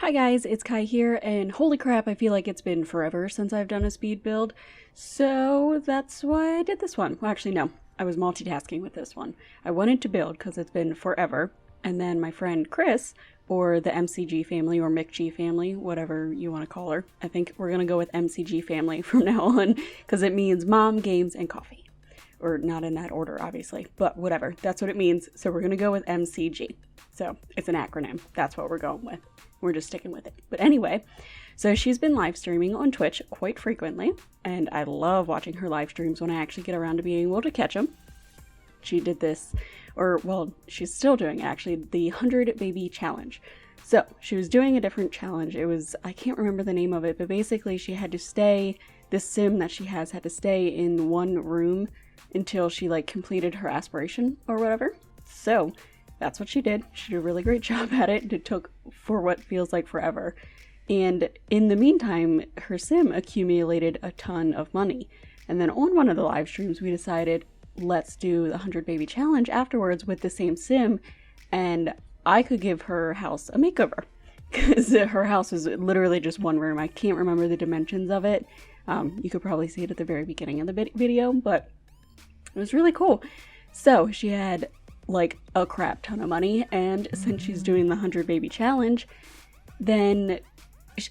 Hi guys, it's Kai here, and holy crap, I feel like it's been forever since I've done a speed build, so that's why I did this one. Well, actually no, I was multitasking with this one. I wanted to build because it's been forever, and then my friend Chris, or the MCG family, or McG family, whatever you want to call her. I think we're gonna go with MCG family from now on, because it means mom, games, and coffee. Or not in that order, obviously, but whatever, that's what it means, so we're gonna go with MCG. So, it's an acronym, that's what we're going with. We're just sticking with it. But anyway, so she's been live streaming on Twitch quite frequently, and I love watching her live streams when I actually get around to being able to catch them. She did this, or well, she's still doing actually, the 100 Baby Challenge. So she was doing a different challenge. It was, I can't remember the name of it, but basically she had to stay, this sim that she has had to stay in one room until she like completed her aspiration or whatever. So that's what she did. She did a really great job at it. It took for what feels like forever. And in the meantime, her sim accumulated a ton of money. And then on one of the live streams, we decided, let's do the 100 Baby Challenge afterwards with the same sim. And I could give her house a makeover. Because her house was literally just one room. I can't remember the dimensions of it. You could probably see it at the very beginning of the video, but it was really cool. So she had like a crap ton of money, and since she's doing the 100 Baby Challenge, then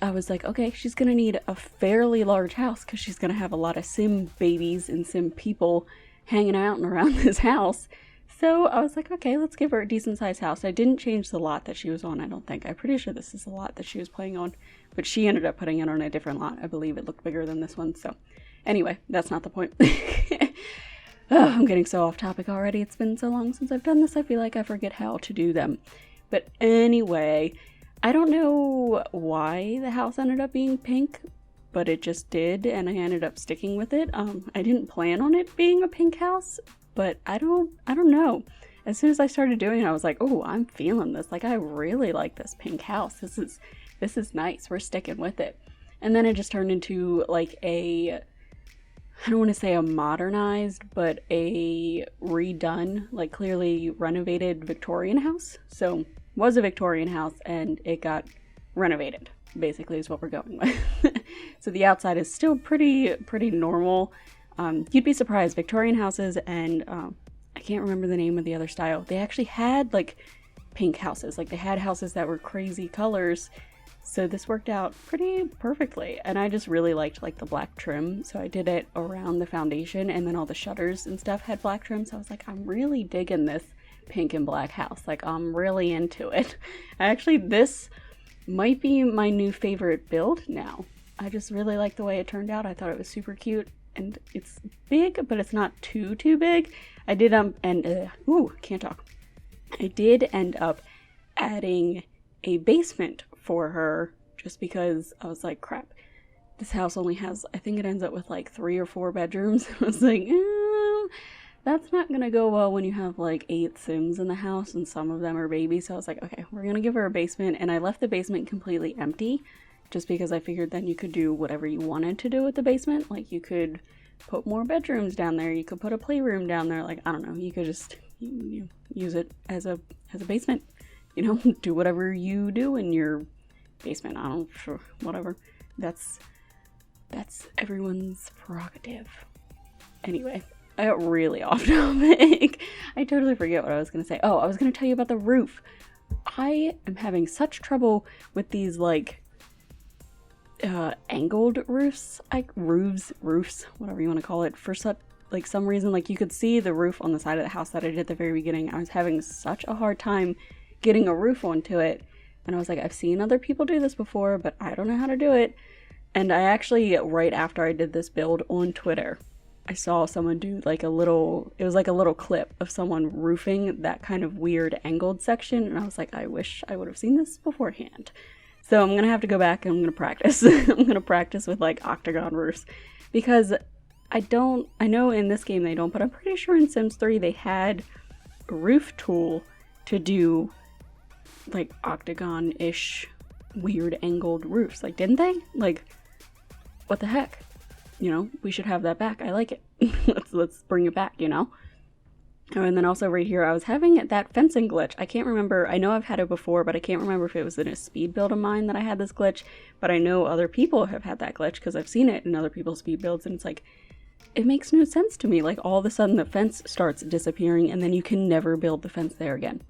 I was like, okay, she's gonna need a fairly large house because she's gonna have a lot of sim babies and sim people hanging out and around this house. So I was like, okay, let's give her a decent sized house. I didn't change the lot that she was on, I don't think. I'm pretty sure this is the lot that she was playing on, but she ended up putting it on a different lot. I believe it looked bigger than this one. So anyway, that's not the point. Oh, I'm getting so off topic already. It's been so long since I've done this, I feel like I forget how to do them. But anyway, I don't know why the house ended up being pink, but it just did, and I ended up sticking with it. I didn't plan on it being a pink house, but I don't know. As soon as I started doing it, I was like, oh, I'm feeling this. Like, I really like this pink house. This is nice. We're sticking with it. And then it just turned into like I don't want to say a modernized, but a redone, like clearly renovated Victorian house. So it was a Victorian house and it got renovated, basically is what we're going with. So the outside is still pretty normal. You'd be surprised, Victorian houses and I can't remember the name of the other style. They actually had like pink houses, like they had houses that were crazy colors. So this worked out pretty perfectly, and I just really liked like the black trim, so I did it around the foundation, and then all the shutters and stuff had black trim, so I was like, I'm really digging this pink and black house. Like, I'm really into it. Actually, this might be my new favorite build now. I just really like the way it turned out. I thought it was super cute, and it's big, but it's not too big. I did can't talk. I did end up adding a basement for her just because I was like, crap, this house only has, I think it ends up with like 3 or 4 bedrooms. I was like, that's not gonna go well when you have like 8 Sims in the house and some of them are babies. So I was like, okay, we're gonna give her a basement, and I left the basement completely empty just because I figured then you could do whatever you wanted to do with the basement. Like, you could put more bedrooms down there, you could put a playroom down there, like, I don't know, you could just use it as a basement. You know, do whatever you do in your basement. I don't, sure, whatever. That's everyone's prerogative. Anyway, I got really off topic. I totally forget what I was going to say. Oh, I was going to tell you about the roof. I am having such trouble with these, like, angled roofs. Roofs, whatever you want to call it. For some reason, like, you could see the roof on the side of the house that I did at the very beginning. I was having such a hard time getting a roof onto it, and I was like, I've seen other people do this before, but I don't know how to do it. And I actually, right after I did this build on Twitter, I saw someone do like it was like a little clip of someone roofing that kind of weird angled section, and I was like, I wish I would have seen this beforehand. So I'm gonna have to go back and I'm gonna practice. I'm gonna practice with like octagon roofs, because I know in this game they don't, but I'm pretty sure in Sims 3 they had a roof tool to do like octagon-ish weird angled roofs. Like, didn't they? Like, what the heck? You know, we should have that back. I like it. Let's bring it back, you know? Oh, and then also right here, I was having that fencing glitch. I can't remember. I know I've had it before, but I can't remember if it was in a speed build of mine that I had this glitch. But I know other people have had that glitch because I've seen it in other people's speed builds, and it's like, it makes no sense to me. Like, all of a sudden the fence starts disappearing, and then you can never build the fence there again.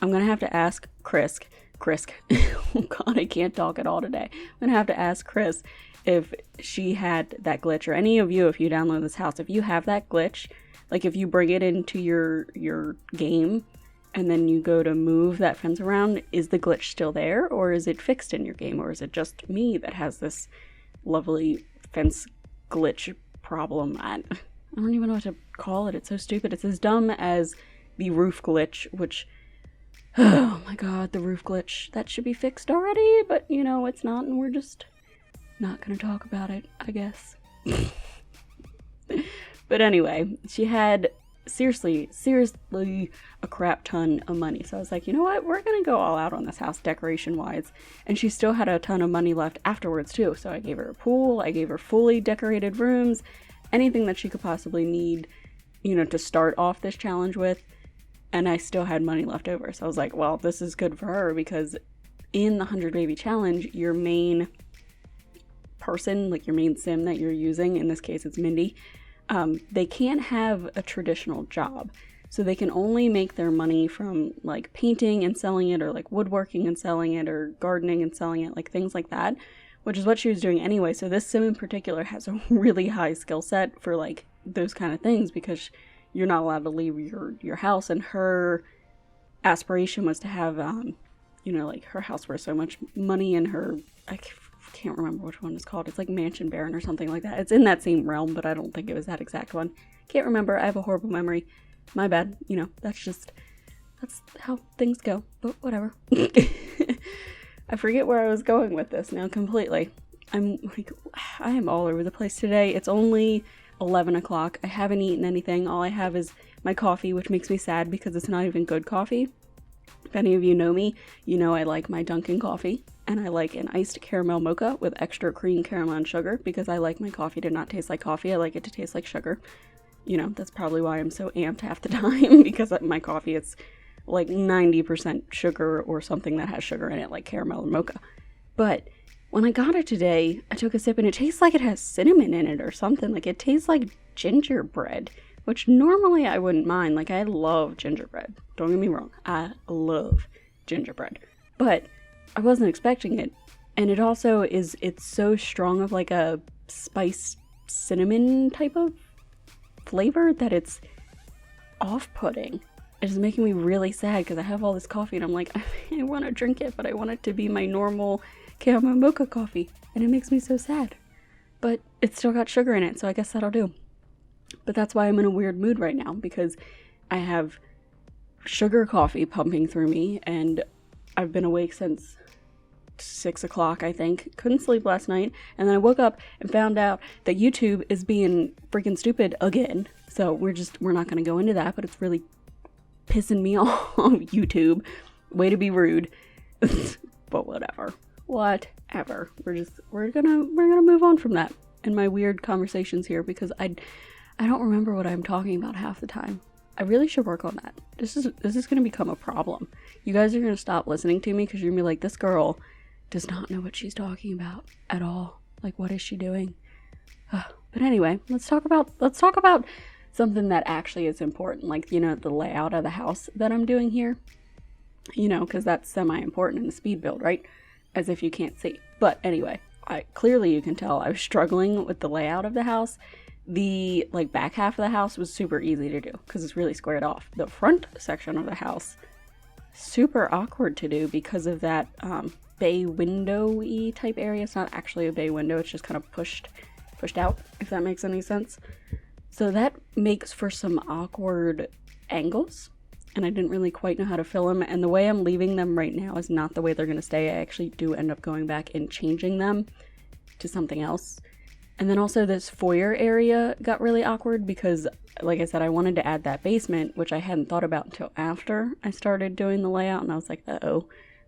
I'm gonna have to ask Chris. Oh god, I can't talk at all today. I'm gonna have to ask Chris if she had that glitch, or any of you, if you download this house, if you have that glitch. Like, if you bring it into your game and then you go to move that fence around, is the glitch still there, or is it fixed in your game, or is it just me that has this lovely fence glitch problem? I don't even know what to call it. It's so stupid. It's as dumb as the roof glitch, which, oh my god, the roof glitch, that should be fixed already, but you know, it's not, and we're just not gonna talk about it, I guess. But anyway, she had seriously a crap ton of money. So I was like, you know what? We're going to go all out on this house decoration-wise. And she still had a ton of money left afterwards, too. So I gave her a pool. I gave her fully decorated rooms. Anything that she could possibly need, you know, to start off this challenge with. And I still had money left over. So I was like, well, this is good for her, because in the 100 Baby Challenge, your main person, like your main sim that you're using, in this case it's Mindy, they can't have a traditional job. So they can only make their money from like painting and selling it, or like woodworking and selling it, or gardening and selling it, like things like that, which is what she was doing anyway. So this sim in particular has a really high skill set for like those kind of things, because you're not allowed to leave your house, and her aspiration was to have you know, like her house worth so much money, and her, I can't remember which one it's called. It's like Mansion Baron or something like that. It's in that same realm, but I don't think it was that exact one. Can't remember. I have a horrible memory. My bad. You know, that's how things go. But whatever. I forget where I was going with this now completely. I am all over the place today. It's only 11 o'clock. I haven't eaten anything. All I have is my coffee, which makes me sad because it's not even good coffee. If any of you know me, you know I like my Dunkin' coffee, and I like an iced caramel mocha with extra cream, caramel, and sugar, because I like my coffee to not taste like coffee. I like it to taste like sugar. You know, that's probably why I'm so amped half the time, because my coffee, it's like 90% sugar or something that has sugar in it, like caramel or mocha. But when I got it today, I took a sip and it tastes like it has cinnamon in it or something. Like, it tastes like gingerbread, which normally I wouldn't mind. Like, I love gingerbread. Don't get me wrong. I love gingerbread. But I wasn't expecting it. And it also it's so strong of like a spice cinnamon type of flavor that it's off-putting. It's making me really sad because I have all this coffee and I'm like, I want to drink it, but I want it to be my normal caramel mocha coffee. And it makes me so sad. But it's still got sugar in it, so I guess that'll do. But that's why I'm in a weird mood right now, because I have sugar coffee pumping through me, and I've been awake since 6 o'clock, I think. Couldn't sleep last night, and then I woke up and found out that YouTube is being freaking stupid again. So we're not going to go into that, but it's really pissing me off. YouTube. Way to be rude. But whatever. We're gonna move on from that and my weird conversations here, because I don't remember what I'm talking about half the time. I really should work on that. This is gonna become a problem. You guys are gonna stop listening to me because you're gonna be like, this girl does not know what she's talking about at all. Like, what is she doing? But anyway, let's talk about something that actually is important, like, you know, the layout of the house that I'm doing here. You know, because that's semi-important in the speed build, right? As if you can't see. But anyway, clearly you can tell I was struggling with the layout of the house. The back half of the house was super easy to do because it's really squared off. The front section of the house, super awkward to do because of that bay window-y type area. It's not actually a bay window, it's just kind of pushed out, if that makes any sense. So that makes for some awkward angles, and I didn't really quite know how to fill them, and the way I'm leaving them right now is not the way they're going to stay. I actually do end up going back and changing them to something else. And then also this foyer area got really awkward because, like I said, I wanted to add that basement, which I hadn't thought about until after I started doing the layout, and I was like, uh-oh,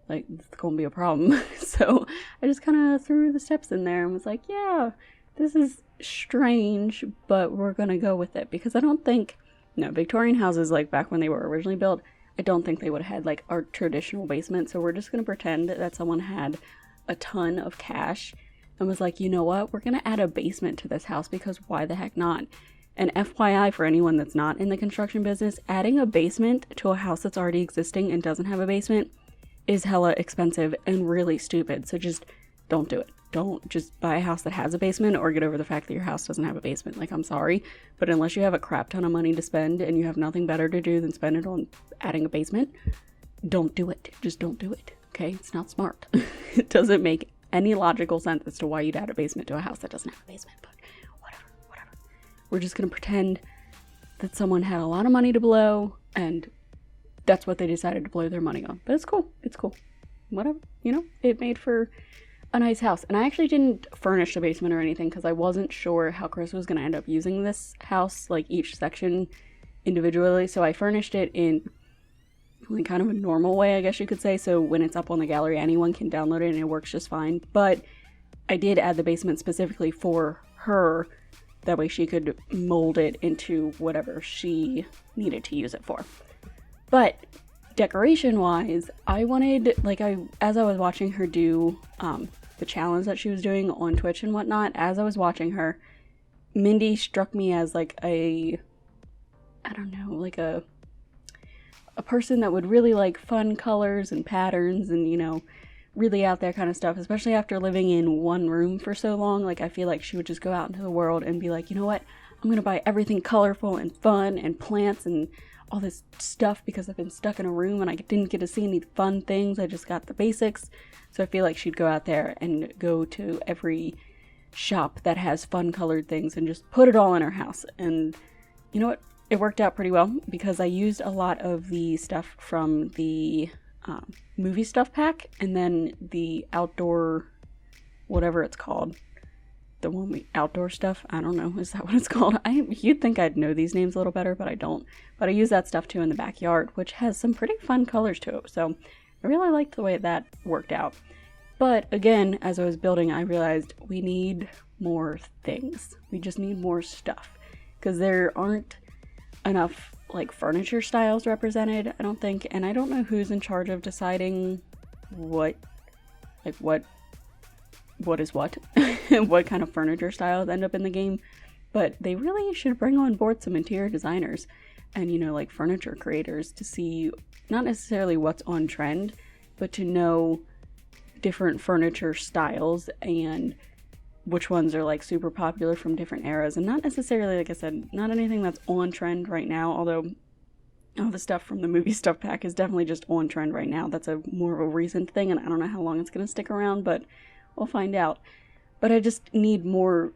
like, it's going to be a problem. So I just kind of threw the steps in there and was like, yeah, this is strange, but we're going to go with it, because I don't think No, Victorian houses, like back when they were originally built, I don't think they would have had like our traditional basement. So we're just going to pretend that someone had a ton of cash and was like, you know what, we're going to add a basement to this house because why the heck not? And FYI, for anyone that's not in the construction business, adding a basement to a house that's already existing and doesn't have a basement is hella expensive and really stupid. So just don't do it. Don't just buy a house that has a basement or get over the fact that your house doesn't have a basement. Like, I'm sorry, but unless you have a crap ton of money to spend and you have nothing better to do than spend it on adding a basement, don't do it. Just don't do it. Okay? It's not smart. It doesn't make any logical sense as to why you'd add a basement to a house that doesn't have a basement, but whatever. We're just going to pretend that someone had a lot of money to blow and that's what they decided to blow their money on. But it's cool. It's cool. Whatever. You know, it made for a nice house. And I actually didn't furnish the basement or anything because I wasn't sure how Chris was going to end up using this house, like each section individually. So I furnished it in like kind of a normal way, I guess you could say. So when it's up on the gallery, anyone can download it and it works just fine. But I did add the basement specifically for her. That way she could mold it into whatever she needed to use it for. But decoration wise, I wanted, like, as I was watching her do the challenge that she was doing on Twitch and whatnot, as I was watching her, Mindy struck me as like a person that would really like fun colors and patterns and, you know, really out there kind of stuff, especially after living in one room for so long. Like, I feel like she would just go out into the world and be like, you know what, I'm gonna buy everything colorful and fun and plants and all this stuff because I've been stuck in a room and I didn't get to see any fun things. I just got the basics. So I feel like she'd go out there and go to every shop that has fun colored things and just put it all in her house. And you know what? It worked out pretty well because I used a lot of the stuff from the movie stuff pack and then the outdoor, whatever it's called. The one outdoor stuff, I don't know, is that what it's called? You'd think I'd know these names a little better, but I don't. But I use that stuff too in the backyard, which has some pretty fun colors to it. So I really liked the way that worked out. But again, as I was building, I realized we need more things. We just need more stuff because there aren't enough like furniture styles represented, I don't think. And I don't know who's in charge of deciding what is what, what kind of furniture styles end up in the game, but they really should bring on board some interior designers and, you know, like furniture creators to see not necessarily what's on trend, but to know different furniture styles and which ones are like super popular from different eras, and not necessarily, like I said, not anything that's on trend right now, although all the stuff from the movie stuff pack is definitely just on trend right now. That's a more of a recent thing, and I don't know how long it's going to stick around, but we'll find out. But I just need more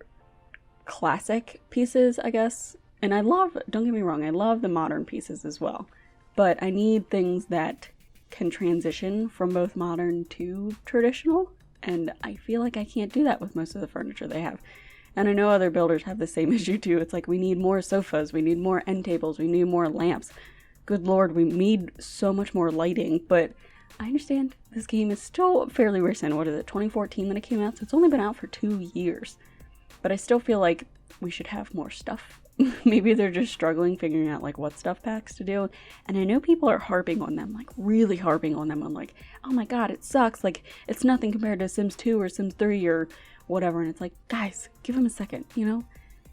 classic pieces, I guess. And don't get me wrong, I love the modern pieces as well. But I need things that can transition from both modern to traditional. And I feel like I can't do that with most of the furniture they have. And I know other builders have the same issue too. It's like, we need more sofas, we need more end tables, we need more lamps. Good lord, we need so much more lighting, but I understand this game is still fairly recent. What is it, 2014 that it came out? So it's only been out for 2 years. But I still feel like we should have more stuff. Maybe they're just struggling figuring out like what stuff packs to do. And I know people are harping on them, like really harping on them. I'm like, oh my god, it sucks. Like, it's nothing compared to Sims 2 or Sims 3 or whatever. And it's like, guys, give them a second, you know?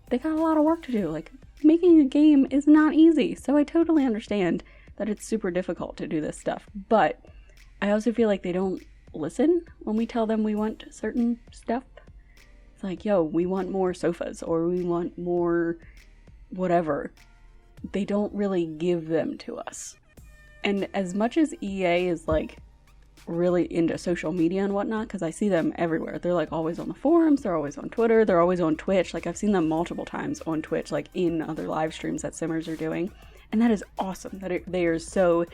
They got a lot of work to do. Like, making a game is not easy. So I totally understand that it's super difficult to do this stuff. But I also feel like they don't listen when we tell them we want certain stuff. It's like, yo, we want more sofas or we want more whatever. They don't really give them to us. And as much as EA is like really into social media and whatnot, because I see them everywhere. They're like always on the forums, they're always on Twitter, they're always on Twitch. Like, I've seen them multiple times on Twitch, like in other live streams that Simmers are doing. And that is awesome that they are so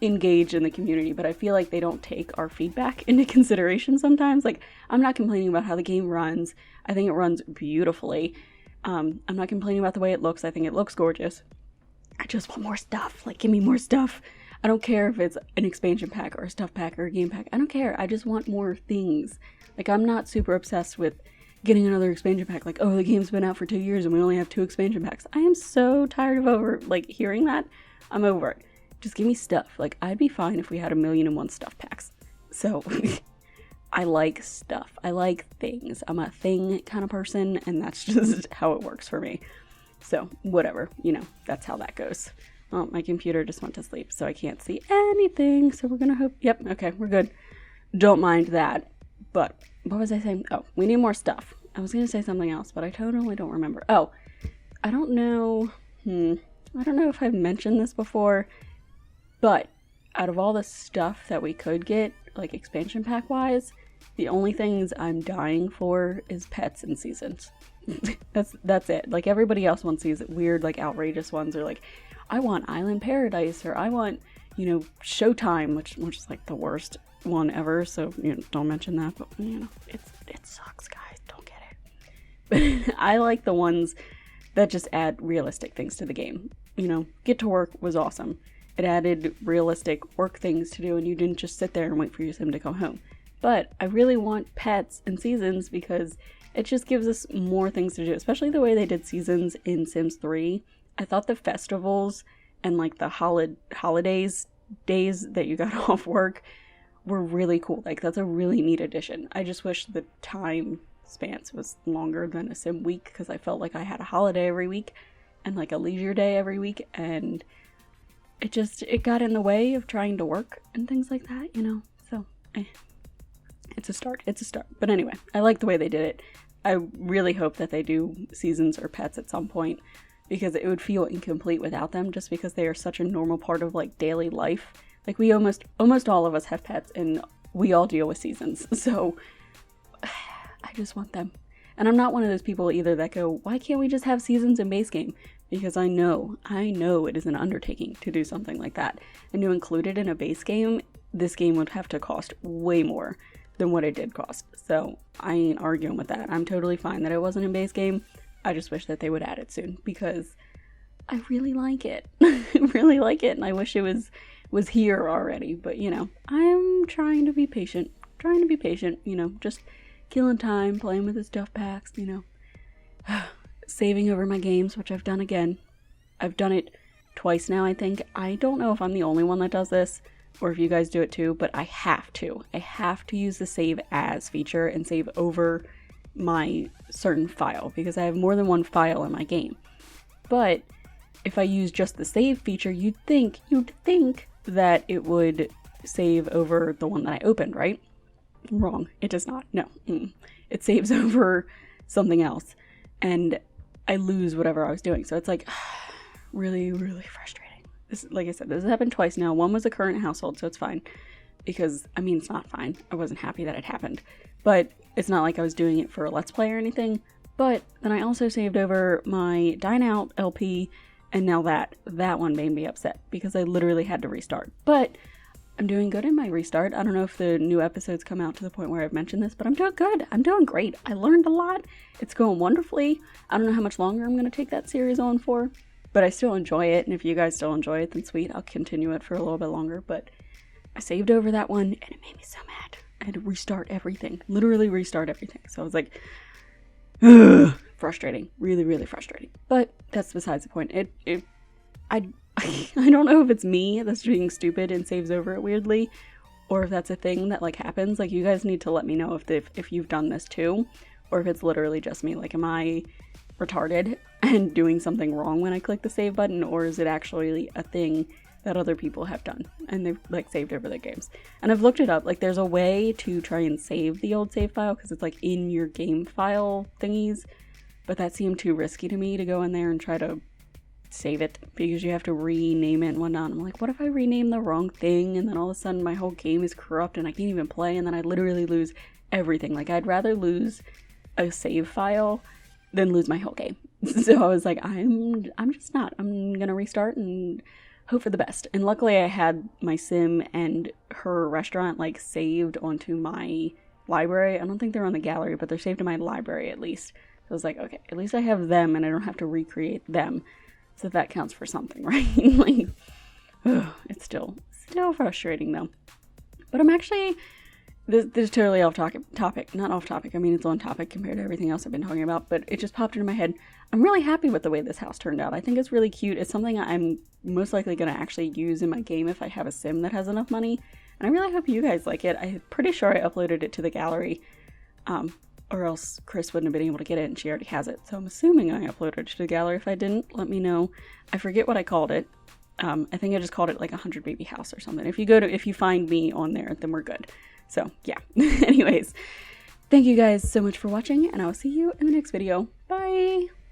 engaged in the community, but I feel like they don't take our feedback into consideration sometimes. Like, I'm not complaining about how the game runs. I think it runs beautifully. I'm not complaining about the way it looks. I think it looks gorgeous. I just want more stuff. Like, give me more stuff. I don't care if it's an expansion pack or a stuff pack or a game pack. I don't care. I just want more things. Like, I'm not super obsessed with getting another expansion pack. Like, oh, the game's been out for 2 years and we only have 2 expansion packs. I am so tired of hearing that. I'm over it. Just give me stuff. Like, I'd be fine if we had 1,000,001 stuff packs. So, I like stuff. I like things. I'm a thing kind of person, and that's just how it works for me. So, whatever. That's how that goes. Oh, my computer just went to sleep, so I can't see anything. So we're gonna hope... Yep, okay, we're good. Don't mind that. But, what was I saying? Oh, we need more stuff. I was gonna say something else, but I totally don't remember. Oh, I don't know... I don't know if I've mentioned this before, but out of all the stuff that we could get, like expansion pack-wise, the only things I'm dying for is pets and seasons. That's it. Like, everybody else wants these weird, like, outrageous ones, or like, I want Island Paradise, or I want, Showtime, which is like the worst one ever, so, don't mention that, but, it sucks, guys, don't get it. But I like the ones that just add realistic things to the game. Get to Work was awesome. It added realistic work things to do, and you didn't just sit there and wait for your sim to come home. But I really want pets and seasons because it just gives us more things to do, especially the way they did seasons in Sims 3. I thought the festivals and like the holidays days that you got off work were really cool. Like, that's a really neat addition. I just wish the time spans was longer than a sim week, because I felt like I had a holiday every week and like a leisure day every week, and it got in the way of trying to work and things like that, so it's a start. But anyway, I like the way they did it. I really hope that they do seasons or pets at some point, because it would feel incomplete without them, just because they are such a normal part of like daily life. Like, we almost all of us have pets, and we all deal with seasons, so I just want them. And I'm not one of those people either that go, why can't we just have seasons in base game? Because I know it is an undertaking to do something like that. And to include it in a base game, this game would have to cost way more than what it did cost. So I ain't arguing with that. I'm totally fine that it wasn't in base game. I just wish that they would add it soon, because I really like it. I really like it, and I wish it was here already. But, I'm trying to be patient. Just killing time, playing with the stuff packs, saving over my games, which I've done again. I've done it twice now, I think. I don't know if I'm the only one that does this, or if you guys do it too, but I have to. I have to use the save as feature and save over my certain file, because I have more than one file in my game. But if I use just the save feature, you'd think that it would save over the one that I opened, right? Wrong. It does not. No. It saves over something else, and I lose whatever I was doing. So it's like really, really frustrating. This, like I said, this has happened twice now. One was a current household, so it's fine. Because, it's not fine. I wasn't happy that it happened. But it's not like I was doing it for a Let's Play or anything. But then I also saved over my Dine Out LP, and now that one made me upset, because I literally had to restart. But I'm doing good in my restart. I don't know if the new episodes come out to the point where I've mentioned this, but I'm doing good. I'm doing great. I learned a lot. It's going wonderfully. I don't know how much longer I'm going to take that series on for, but I still enjoy it. And if you guys still enjoy it, then sweet. I'll continue it for a little bit longer. But I saved over that one, and it made me so mad. I had to restart everything. Literally restart everything. So I was like, ugh, frustrating. Really, really frustrating. But that's besides the point. I don't know if it's me that's being stupid and saves over it weirdly, or if that's a thing that like happens. Like, you guys need to let me know if you've done this too, or if it's literally just me. Like, am I retarded and doing something wrong when I click the save button, or is it actually a thing that other people have done and they've like saved over their games? And I've looked it up. Like, there's a way to try and save the old save file, because it's like in your game file thingies, but that seemed too risky to me to go in there and try to save it, because you have to rename it and whatnot. I'm like, what if I rename the wrong thing, and then all of a sudden my whole game is corrupt and I can't even play, and then I literally lose everything? Like, I'd rather lose a save file than lose my whole game. So I was like, I'm just not. I'm gonna restart and hope for the best. And luckily I had my sim and her restaurant like saved onto my library. I don't think they're on the gallery, but they're saved in my library at least. So I was like, okay, at least I have them and I don't have to recreate them. So that counts for something, right? Like, it's still frustrating though. But I'm actually this is totally off topic. Not off topic. I mean, it's on topic compared to everything else I've been talking about, but it just popped into my head. I'm really happy with the way this house turned out. I think it's really cute. It's something I'm most likely going to actually use in my game if I have a sim that has enough money. And I really hope you guys like it. I'm pretty sure I uploaded it to the gallery, or else Chris wouldn't have been able to get it, and she already has it. So I'm assuming I uploaded it to the gallery. If I didn't, let me know. I forget what I called it. I think I just called it like 100 Baby House or something. If you find me on there, then we're good. So yeah. Anyways, thank you guys so much for watching, and I will see you in the next video. Bye!